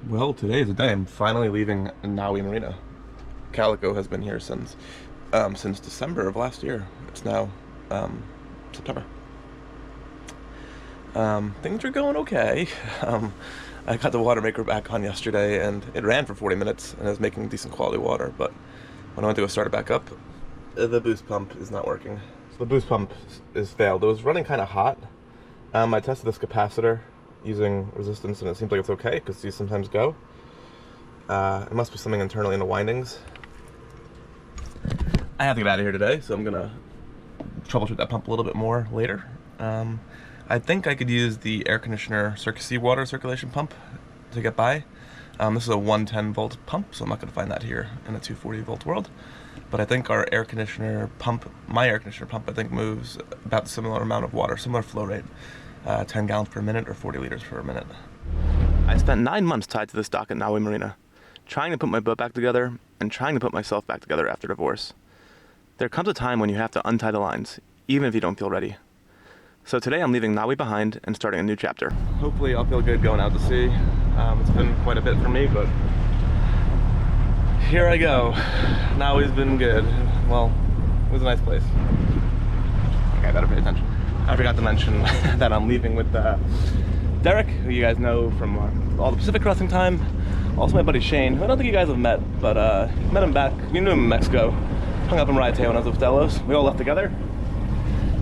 Well, today is the day. I'm finally leaving Maui Marina. Calico has been here since December of last year. It's now September. Things are going okay. I got the water maker back on yesterday, and it ran for 40 minutes, and it was making decent quality water. But when I went to go start it back up, the boost pump is not working. So the boost pump is failed. It was running kind of hot. I tested this capacitor using resistance, and it seems like it's okay because these sometimes go. It must be something internally in the windings. I have to get out of here today, so I'm gonna troubleshoot that pump a little bit more later. I think I could use the air conditioner water circulation pump to get by. This is a 110 volt pump, so I'm not gonna find that here in a 240 volt world. But I think our air conditioner pump, my air conditioner pump, I think moves about a similar amount of water, similar flow rate. 10 gallons per minute or 40 liters per minute. I spent 9 months tied to this dock at Maui Marina, trying to put my boat back together and trying to put myself back together after divorce. There comes a time when you have to untie the lines, even if you don't feel ready. So today I'm leaving Maui behind and starting a new chapter. Hopefully I'll feel good going out to sea. It's been quite a bit for me, but here I go. Maui's been good. Well, it was a nice place. Okay, I better pay attention. I forgot to mention that I'm leaving with Derek, who you guys know from all the Pacific crossing time. Also my buddy Shane, who I don't think you guys have met, but met him back. We knew him in Mexico. Hung up in Raiate when I was with Delos. We all left together.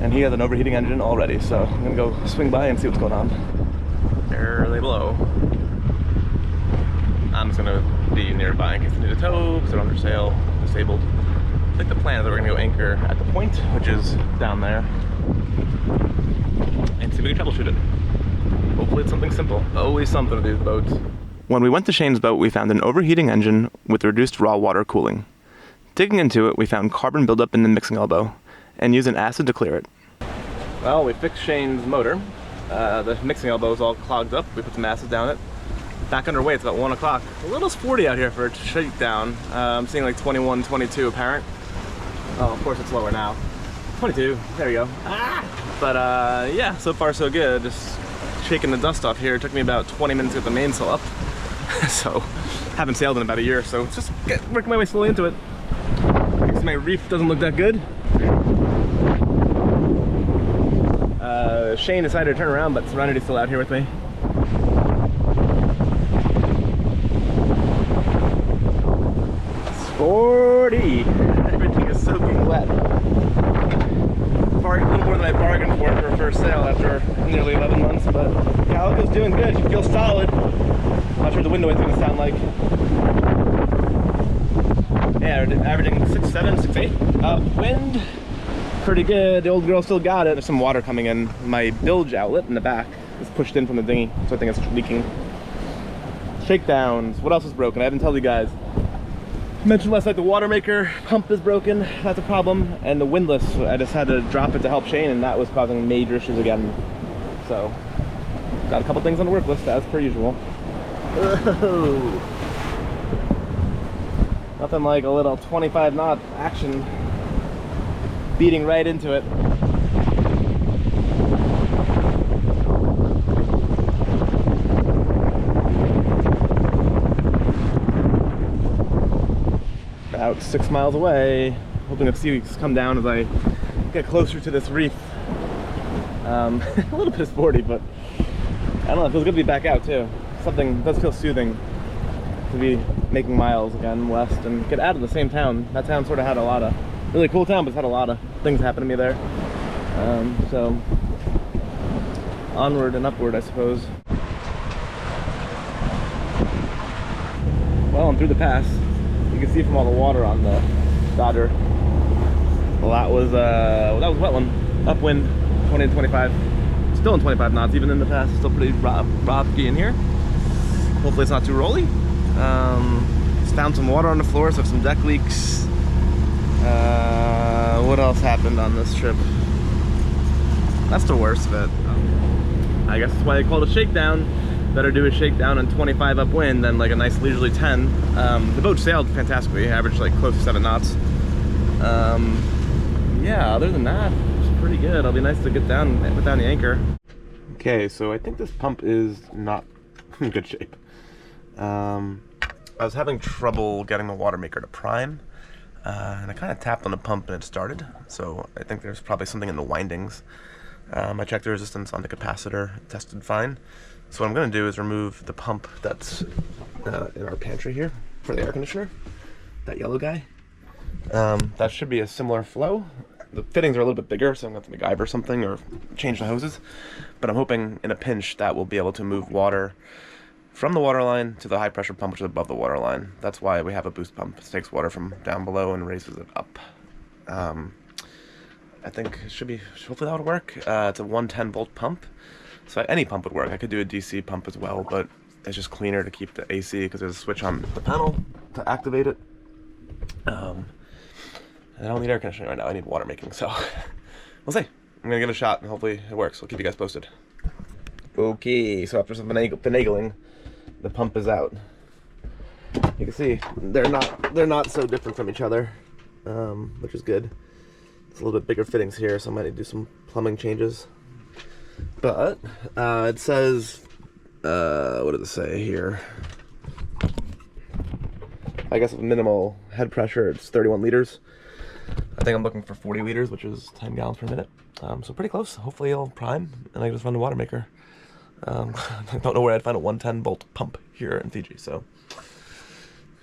And he has an overheating engine already, so I'm gonna go swing by and see what's going on. There they blow. I'm just gonna be nearby in case I need a tow, because they're under sail, disabled. I think the plan is that we're gonna go anchor at the point, which is down there, and see if we can troubleshoot it. Hopefully it's something simple. Always something with these boats. When we went to Shane's boat, we found an overheating engine with reduced raw water cooling. Digging into it, we found carbon buildup in the mixing elbow, and used an acid to clear it. Well, we fixed Shane's motor. The mixing elbow is all clogged up. We put some acid down it. Back underway, it's about 1 o'clock. A little sporty out here for a shakedown. I'm seeing like 21, 22 apparent. Oh, of course it's lower now. 22, there you go. But yeah, so far so good. Just shaking the dust off here. It took me about 20 minutes to get the mainsail up. So, haven't sailed in about a year, so just working my way slowly into it. I guess my reef doesn't look that good. Shane decided to turn around, but Serenity's still out here with me. Sporty! Everything is soaking wet. A little more than I bargained for a first sail after nearly 11 months, but Calico's doing good. She feels solid. Not sure what the wind noise is going to sound like. Yeah, averaging 6'7", 6'8". Wind, pretty good. The old girl still got it. There's some water coming in. My bilge outlet in the back is pushed in from the dinghy, so I think it's leaking. Shakedowns. What else is broken? I haven't told you guys. I mentioned last night the water maker pump is broken. That's a problem. And the windlass, I just had to drop it to help Shane, and that was causing major issues again. So, got a couple things on the work list as per usual. Whoa. Nothing like a little 25 knot action beating right into it. About 6 miles away, hoping to see it come down as I get closer to this reef. A little bit sporty, but I don't know, it feels good to be back out too. Something does feel soothing to be making miles again west and get out of the same town. That town sort of had a lot of, really cool town, but it's had a lot of things happen to me there. So onward and upward, I suppose. Well, I'm through the pass. You can see from all the water on the Dodger. Well, that was a wet one. Upwind, 20 to 25. Still in 25 knots, even in the pass. Still pretty rocky in here. Hopefully it's not too rolly. Just found some water on the floor, so some deck leaks. What else happened on this trip? That's the worst of it. I guess that's why they call it a shakedown. Better do a shakedown in 25 upwind than like a nice leisurely 10. The boat sailed fantastically, averaged like close to 7 knots. Yeah, other than that, it's pretty good. It'll be nice to get down, put down the anchor. Okay, so I think this pump is not in good shape. I was having trouble getting the water maker to prime, and I kind of tapped on the pump and it started, so I think there's probably something in the windings. I checked the resistance on the capacitor, it tested fine. So what I'm going to do is remove the pump that's in our pantry here for the air conditioner, that yellow guy. That should be a similar flow. The fittings are a little bit bigger, so I'm going to have to MacGyver something or change the hoses. But I'm hoping in a pinch that we'll be able to move water from the water line to the high pressure pump, which is above the water line. That's why we have a boost pump. It takes water from down below and raises it up. I think it should be, hopefully that'll work. It's a 110 volt pump, so any pump would work. I could do a DC pump as well, but it's just cleaner to keep the AC because there's a switch on the panel to activate it. I don't need air conditioning right now, I need water making, so we'll see. I'm gonna give it a shot and hopefully it works. I'll keep you guys posted. Okay, so after some finagling, the pump is out. You can see they're not so different from each other, which is good. It's a little bit bigger fittings here, so I might need to do some plumbing changes. But it says, what does it say here? I guess with minimal head pressure, it's 31 liters. I think I'm looking for 40 liters, which is 10 gallons per minute. So pretty close. Hopefully it'll prime, and I can just run the water maker. I don't know where I'd find a 110 volt pump here in Fiji, so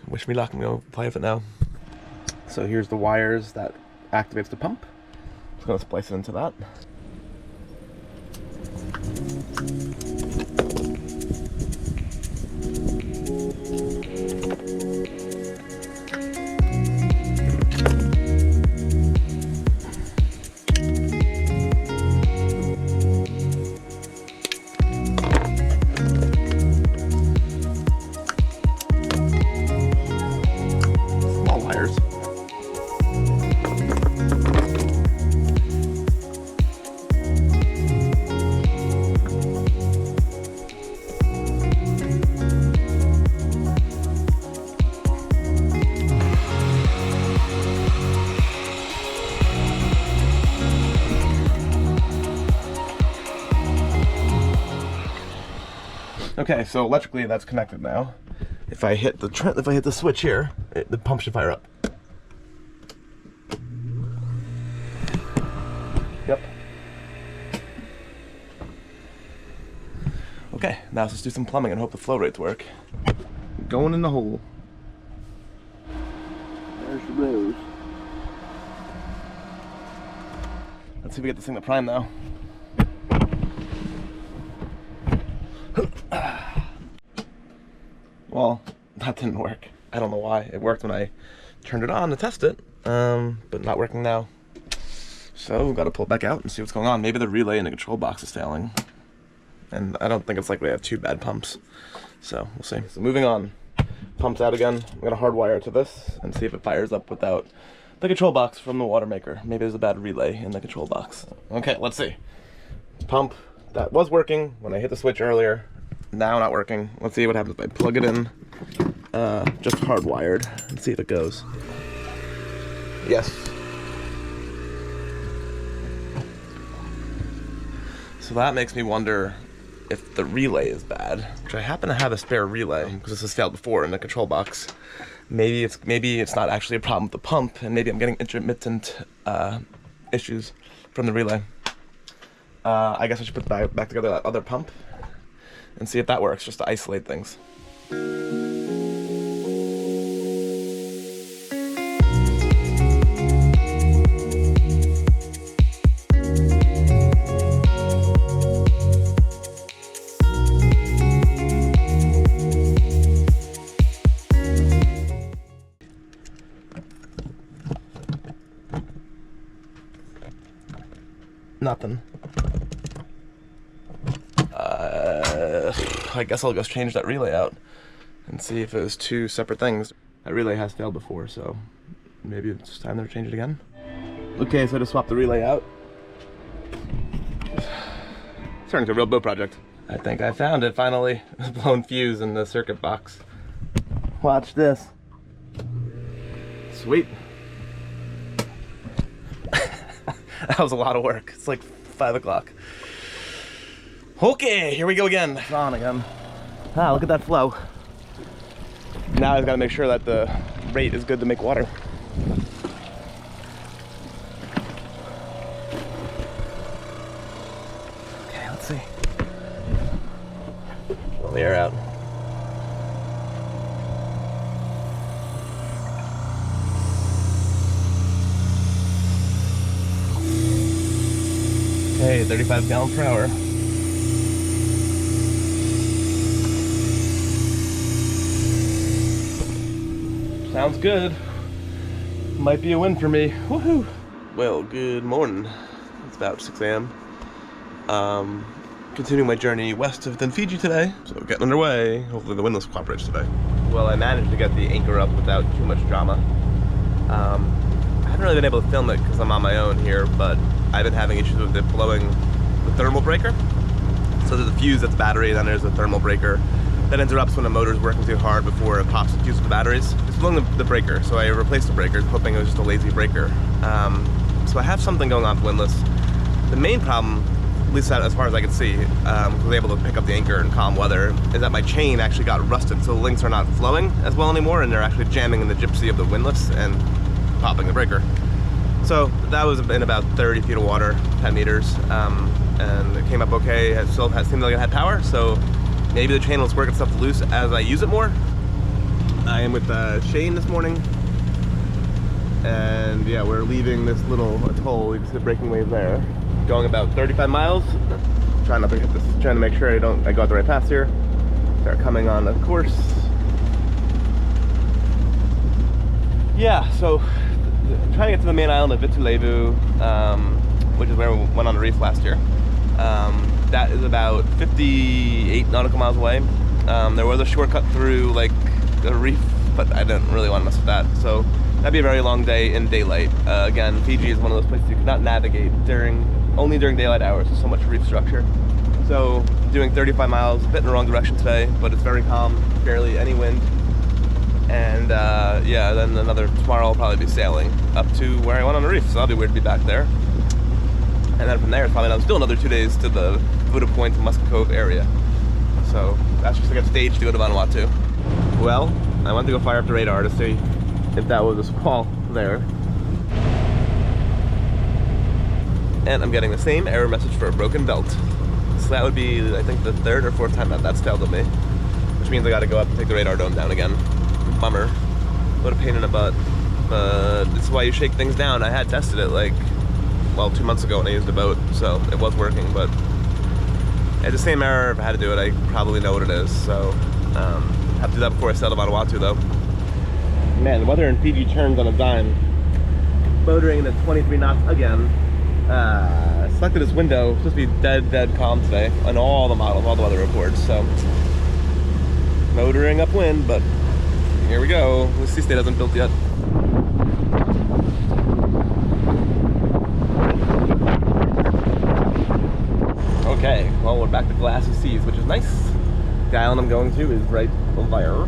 wish me luck. I'm gonna play with it now. So here's the wires that activates the pump. Just gonna splice it into that. Okay, so electrically that's connected now. If I hit the switch here, the pump should fire up. Yep. Okay, now let's do some plumbing and hope the flow rates work. Going in the hole. There's the rose. Let's see if we get this thing to prime now. Well, that didn't work. I don't know why. It worked when I turned it on to test it, but not working now. So we've got to pull it back out and see what's going on. Maybe the relay in the control box is failing. And I don't think it's likely to have two bad pumps. So we'll see. So moving on. Pump's out again. I'm going to hardwire it to this and see if it fires up without the control box from the water maker. Maybe there's a bad relay in the control box. Okay, let's see. Pump that was working when I hit the switch earlier. Now not working. Let's see what happens if I plug it in, just hardwired, and see if it goes. Yes. So that makes me wonder if the relay is bad, which I happen to have a spare relay because this has failed before in the control box. Maybe it's not actually a problem with the pump, and maybe I'm getting intermittent issues from the relay. I guess I should put back together that other pump and see if that works, just to isolate things. Nothing. I guess I'll just change that relay out and see if it was two separate things. That relay has failed before, so maybe it's time to change it again. Okay, so I just swapped the relay out. It's turning into a real boat project. I think I found it finally. A blown fuse in the circuit box. Watch this. Sweet. That was a lot of work. It's like 5 o'clock. Okay, here we go again. It's on again. Ah, look at that flow. Now I've got to make sure that the rate is good to make water. Okay, let's see. Pull the air out. Okay, 35 gallons per hour. Sounds good. Might be a win for me. Woohoo! Well, good morning. It's about 6 a.m. Continuing my journey west of Fiji today. So getting underway. Hopefully the windlass cooperates today. Well, I managed to get the anchor up without too much drama. I haven't really been able to film it because I'm on my own here, but I've been having issues with it blowing the thermal breaker. So there's a fuse that's battery, and then there's a thermal breaker that interrupts when the motor's working too hard before it pops the fuse with the batteries. It's blowing the breaker, so I replaced the breaker, hoping it was just a lazy breaker. So I have something going on with the windlass. The main problem, at least as far as I can see, I was able to pick up the anchor in calm weather, is that my chain actually got rusted, so the links are not flowing as well anymore, and they're actually jamming in the gypsy of the windlass and popping the breaker. So that was in about 30 feet of water, 10 meters, and it came up okay. It still seemed like it had power, so maybe the chain will work itself loose as I use it more. I am with Shane this morning, and yeah, we're leaving this little atoll. You can see the breaking wave there. Going about 35 miles. Trying not to hit this, trying to make sure I go out the right path here. Start coming on the course. Yeah, so trying to get to the main island of Vitulevu, which is where we went on the reef last year. That is about 58 nautical miles away. There was a shortcut through like the reef, but I didn't really want to mess with that. So that'd be a very long day in daylight. Again, Fiji is one of those places you cannot navigate only during daylight hours. There's so much reef structure. So doing 35 miles, a bit in the wrong direction today, but it's very calm, barely any wind. And yeah, then tomorrow I'll probably be sailing up to where I went on the reef. So that'll be weird to be back there. And then from there, it's probably still another 2 days to the Buddha Point and Musk Cove area. So that's just like a stage to go to Vanuatu. Well, I went to go fire up the radar to see if that was a squall there. And I'm getting the same error message for a broken belt. So that would be, I think, the third or fourth time that's failed at me. Which means I gotta go up and take the radar dome down again. Bummer. What a pain in the butt. But this is why you shake things down. I had tested it like, well, 2 months ago when I used a boat, so it was working, but it's the same error. If I had to do it, I probably know what it is, so have to do that before I sail to Vanuatu, though. Man, the weather in Fiji turns on a dime. Motoring at 23 knots again. Selected this window. It's supposed to be dead calm today on all the models, all the weather reports, so motoring upwind, but here we go. The sea state hasn't built yet. Okay, well, we're back to glassy seas, which is nice. The island I'm going to is right over there.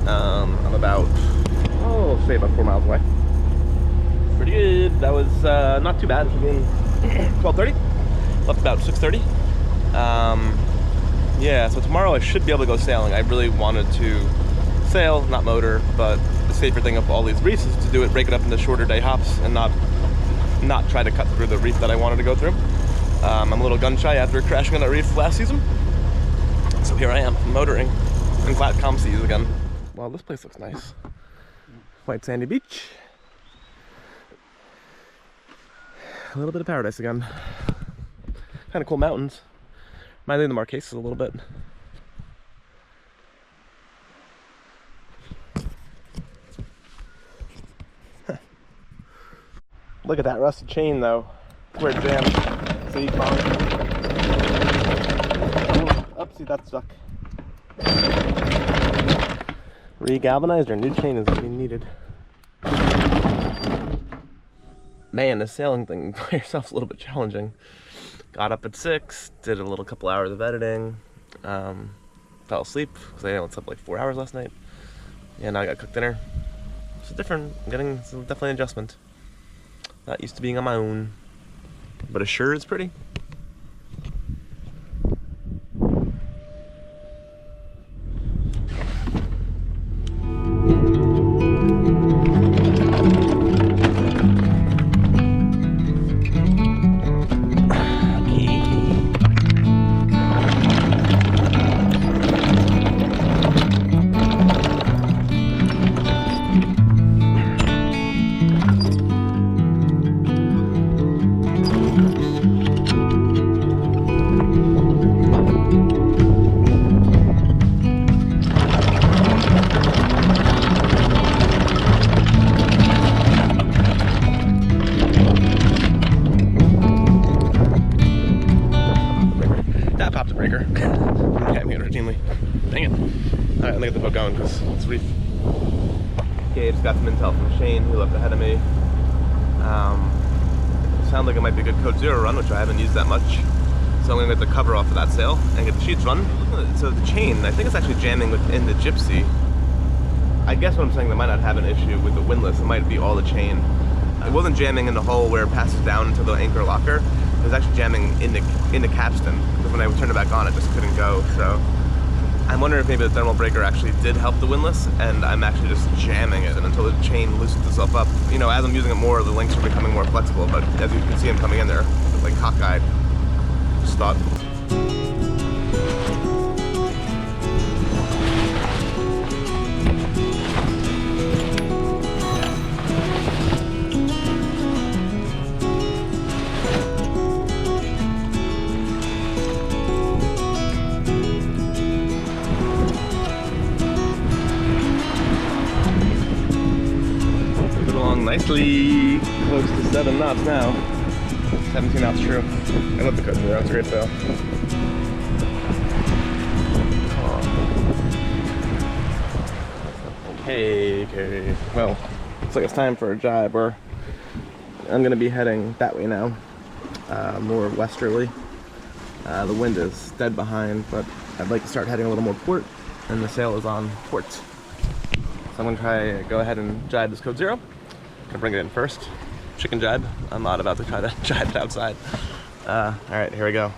I'm about, say about 4 miles away. Pretty good. That was not too bad. It should be in 12:30. Left about 6:30. Yeah, so tomorrow I should be able to go sailing. I really wanted to sail, not motor, but the safer thing of all these reefs is to do it, break it up into shorter day hops and not try to cut through the reef that I wanted to go through. I'm a little gun shy after crashing on that reef last season. So here I am, motoring in flat calm seas again. Wow, this place looks nice. White sandy beach. A little bit of paradise again. Kind of cool mountains. Reminds me of the Marquesas a little bit. Look at that rusted chain though. It's where it jammed. See, oopsie, that's stuck. Re-galvanized or new chain is being needed. Man, this sailing thing by yourself is a little bit challenging. Got up at 6, did a little couple hours of editing, fell asleep because I only slept like 4 hours last night. Yeah, now I got cooked dinner. It's different. It's definitely an adjustment. Not used to being on my own, but it sure is pretty. the breaker. I'm jamming it routinely. Dang it. Alright, let me get the boat going because it's reef. Okay, just got some intel from Shane, who left ahead of me. Sounds like it might be a good Code Zero run, which I haven't used that much. So I'm gonna get the cover off of that sail and get the sheets run. So the chain, I think it's actually jamming within the Gypsy. I guess what I'm saying, they might not have an issue with the windlass. It might be all the chain. It wasn't jamming in the hole where it passes down into the anchor locker. It was actually jamming in the capstan. Because when I turned it back on, it just couldn't go. So I'm wondering if maybe the thermal breaker actually did help the windlass, and I'm actually just jamming it, and until the chain loosens itself up. You know, as I'm using it more, the links are becoming more flexible. But as you can see, them coming in there, like cockeyed. Just thought. Nicely close to 7 knots now. 17 knots true. I love the Code Zero, it's a great sail. Okay. Well, looks like it's time for a jibe. I'm gonna be heading that way now, more westerly. The wind is dead behind, but I'd like to start heading a little more port, and the sail is on port. So I'm gonna try go ahead and jibe this Code Zero. Gonna bring it in first. Chicken jibe. I'm not about to try to jibe it outside. Alright, here we go.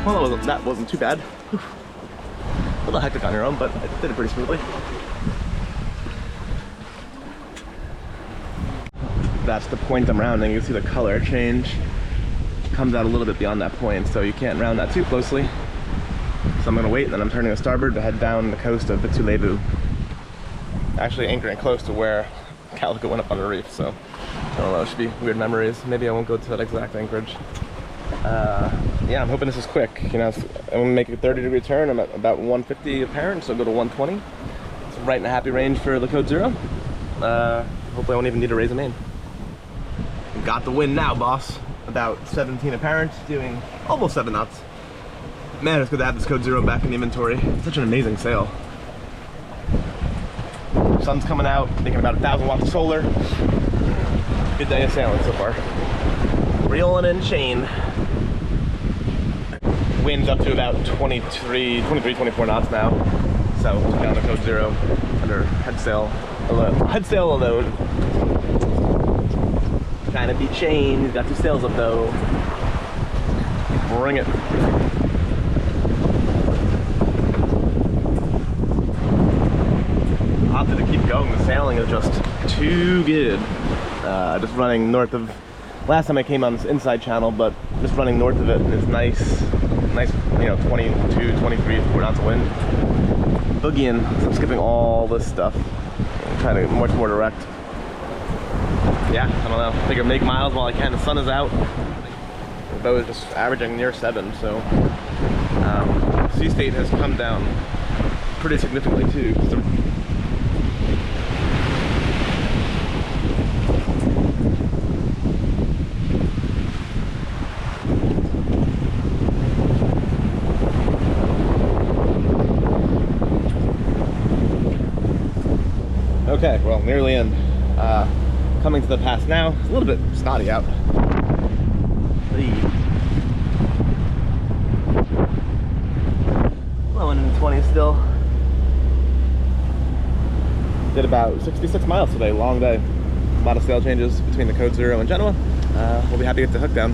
Well, that wasn't too bad. A little hectic on your own, but I did it pretty smoothly. That's the point I'm rounding. You can see the color change. It comes out a little bit beyond that point, so you can't round that too closely. So I'm gonna wait, and then I'm turning to starboard to head down the coast of Vitulevu. Actually anchoring close to where Calico went up on the reef, so I don't know, it should be weird memories. Maybe I won't go to that exact anchorage. Yeah, I'm hoping this is quick. You know, I'm gonna make a 30-degree turn. I'm at about 150 apparent, so I'll go to 120. It's right in a happy range for the Code Zero. Hopefully I won't even need to raise a main. Got the wind now, boss. About 17 apparent, doing almost 7 knots. Man, it's good to have this Code Zero back in the inventory. It's such an amazing sail. Sun's coming out, making about 1,000 watts of solar. Good day of sailing so far. Reeling in chain. Wind's up to about 23, 24 knots now. So down to Code Zero under head sail alone. Trying to beat chain. He's got 2 sails up though. Bring it. Opted to keep going. The sailing is just too good. Just running north of. Last time I came on this inside channel, but just running north of it is nice, you know, 22, 23, 4 knots of wind. Boogieing, so I'm skipping all this stuff. I'm trying to get much more direct. Yeah, I don't know. Figure make miles while I can. The sun is out. The boat is just averaging near 7, so sea state has come down pretty significantly too. Okay, well, nearly in. Coming to the pass now. It's a little bit snotty out. Well, 120 still. Did about 66 miles today, long day. A lot of sail changes between the Code Zero and Genoa. We'll be happy to get the hook down.